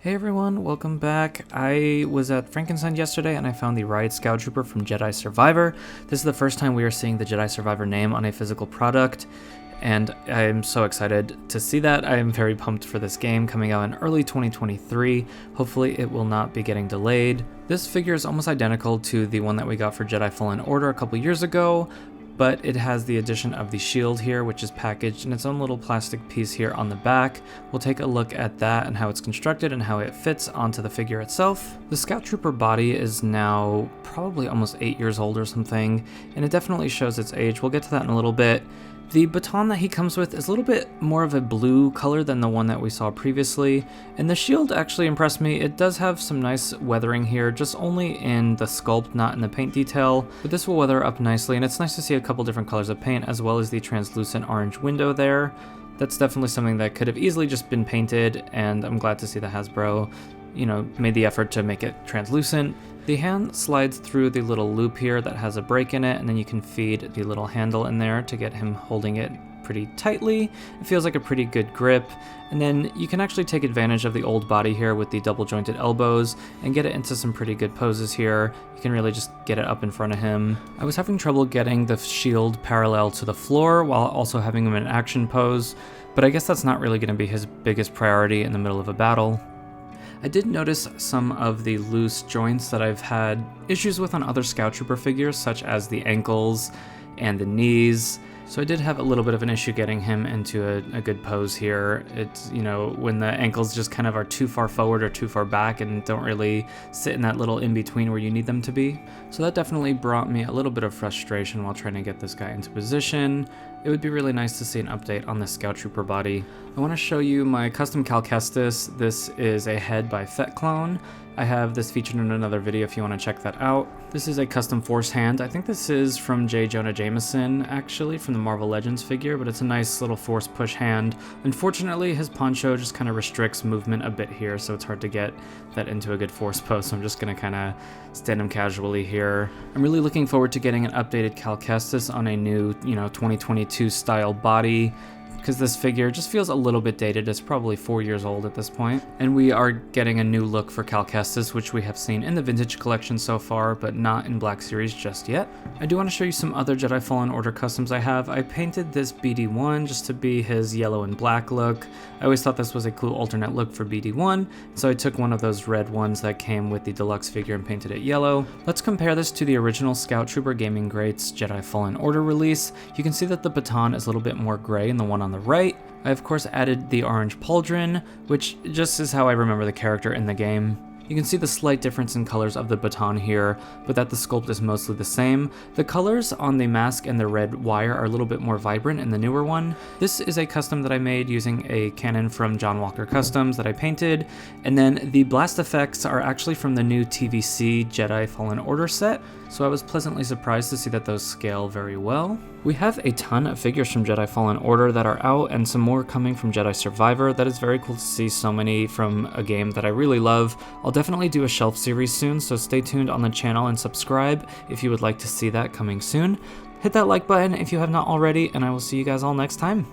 Hey everyone, welcome back. I was at Frankenstein yesterday and I found the Riot Scout Trooper from Jedi Survivor. This is the first time we are seeing the Jedi Survivor name on a physical product, and I'm so excited to see that. I am very pumped for this game coming out in early 2023. Hopefully it will not be getting delayed. This figure is almost identical to the one that we got for Jedi Fallen Order a couple years ago, but it has the addition of the shield here, which is packaged in its own little plastic piece here on the back. We'll take a look at that and how it's constructed and how it fits onto the figure itself. The Scout Trooper body is now probably almost 8 years old or something, and it definitely shows its age. We'll get to that in a little bit. The baton that he comes with is a little bit more of a blue color than the one that we saw previously, and the shield actually impressed me. It does have some nice weathering here, just only in the sculpt, not in the paint detail, but this will weather up nicely, and it's nice to see a couple different colors of paint as well as the translucent orange window there. That's definitely something that could have easily just been painted, and I'm glad to see that Hasbro, made the effort to make it translucent. The hand slides through the little loop here that has a break in it, and then you can feed the little handle in there to get him holding it pretty tightly. It feels like a pretty good grip, and then you can actually take advantage of the old body here with the double jointed elbows and get it into some pretty good poses here. You can really just get it up in front of him. I was having trouble getting the shield parallel to the floor while also having him in action pose, but I guess that's not really going to be his biggest priority in the middle of a battle. I did notice some of the loose joints that I've had issues with on other Scout Trooper figures, such as the ankles and the knees. So I did have a little bit of an issue getting him into a good pose here. It's, when the ankles just kind of are too far forward or too far back and don't really sit in that little in-between where you need them to be. So that definitely brought me a little bit of frustration while trying to get this guy into position. It would be really nice to see an update on the Scout Trooper body. I want to show you my custom Cal Kestis. This is a head by Fett Clone. I have this featured in another video if you want to check that out. This is a custom Force hand. I think this is from J. Jonah Jameson, actually, from the Marvel Legends figure, but it's a nice little Force push hand. Unfortunately, his poncho just kind of restricts movement a bit here, so it's hard to get that into a good Force pose, so I'm just going to kind of stand him casually here. I'm really looking forward to getting an updated Cal Kestis on a new, 2022 style body, because this figure just feels a little bit dated. It's probably 4 years old at this point. And we are getting a new look for Cal Kestis, which we have seen in the Vintage Collection so far, but not in Black Series just yet. I do want to show you some other Jedi Fallen Order customs I have. I painted this BD1 just to be his yellow and black look. I always thought this was a cool alternate look for BD1, so I took one of those red ones that came with the deluxe figure and painted it yellow. Let's compare this to the original Scout Trooper Gaming Greats Jedi Fallen Order release. You can see that the baton is a little bit more gray in the one on the right. I of course added the orange pauldron, which just is how I remember the character in the game. You can see the slight difference in colors of the baton here, but that the sculpt is mostly the same. The colors on the mask and the red wire are a little bit more vibrant in the newer one. This is a custom that I made using a cannon from John Walker Customs that I painted, and then the blast effects are actually from the new TVC Jedi Fallen Order set, so I was pleasantly surprised to see that those scale very well. We have a ton of figures from Jedi Fallen Order that are out, and some more coming from Jedi Survivor. That is very cool to see so many from a game that I really love. I'll definitely do a shelf series soon, so stay tuned on the channel and subscribe if you would like to see that coming soon. Hit that like button if you have not already, and I will see you guys all next time.